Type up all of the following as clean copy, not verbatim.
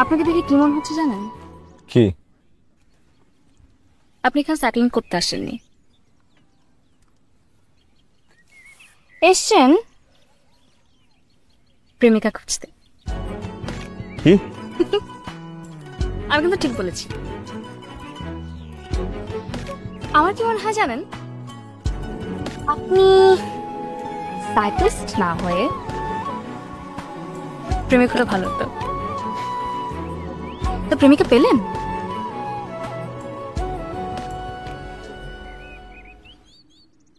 আপনাকে দেখে কি মনে হচ্ছে জানেন? কি? আপনি এখানে সেটেলিং করতে আসেননি, এসছেন প্রেমিকা খুঁজতে। কি? আমি কিন্তু ঠিক বলেছি। আমার কি মনে হয় জানেন, আপনি সাইক্লিস্ট না হয়ে প্রেমিক হলে ভালো হতো। তো প্রেমিকা পেলেন?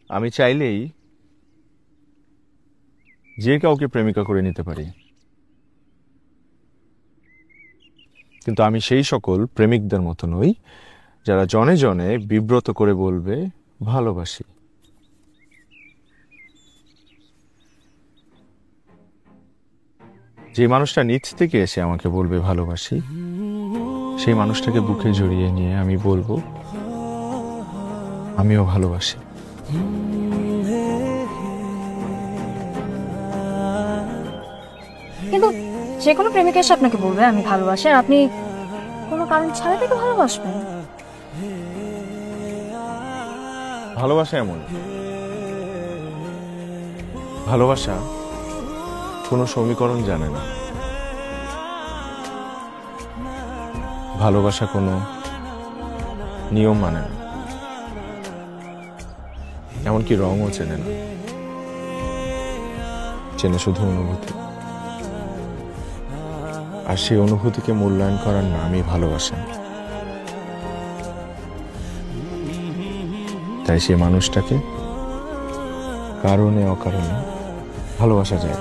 আমি চাইলেই যে কাউকে প্রেমিকা করে নিতে পারি, কিন্তু আমি সেই সকল প্রেমিকদের মতো নই যারা জনে জনে বিব্রত করে বলবে ভালোবাসি। যে মানুষটা নিচ থেকে এসে আমাকে বলবে ভালোবাসি, সেই মানুষটাকে বুকে জড়িয়ে নিয়ে আমি বলবো আমিও ভালোবাসি। কিন্তু যে কোনো প্রেমিকা এসে আপনাকে বলবে আমি ভালোবাসি, আর আপনি কোনো কারণ ছাড়া তাকে ভালোবাসবেন। ভালোবাসা এমন, ভালোবাসা কোনো সমীকরণ জানে না, ভালোবাসা কোনো নিয়ম মানে না, এমনকি রঙও চেনে না, চেনে শুধু অনুভূতি। আর সেই অনুভূতিকে মূল্যায়ন করার নামই ভালোবাসা। তাই সে মানুষটাকে কারণে অকারণে ভালোবাসা যায়।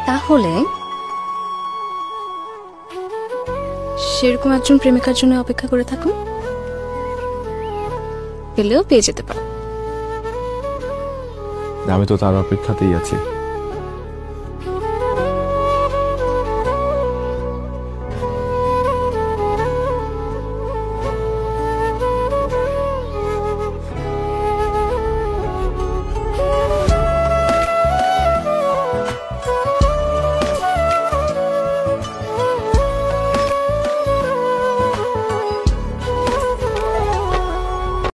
তাহলে সেরকম একজন প্রেমিকার জন্য অপেক্ষা করে থাকুন, পেলেও পেয়ে যেতে পারে। আমি তো তার অপেক্ষাতেই আছি।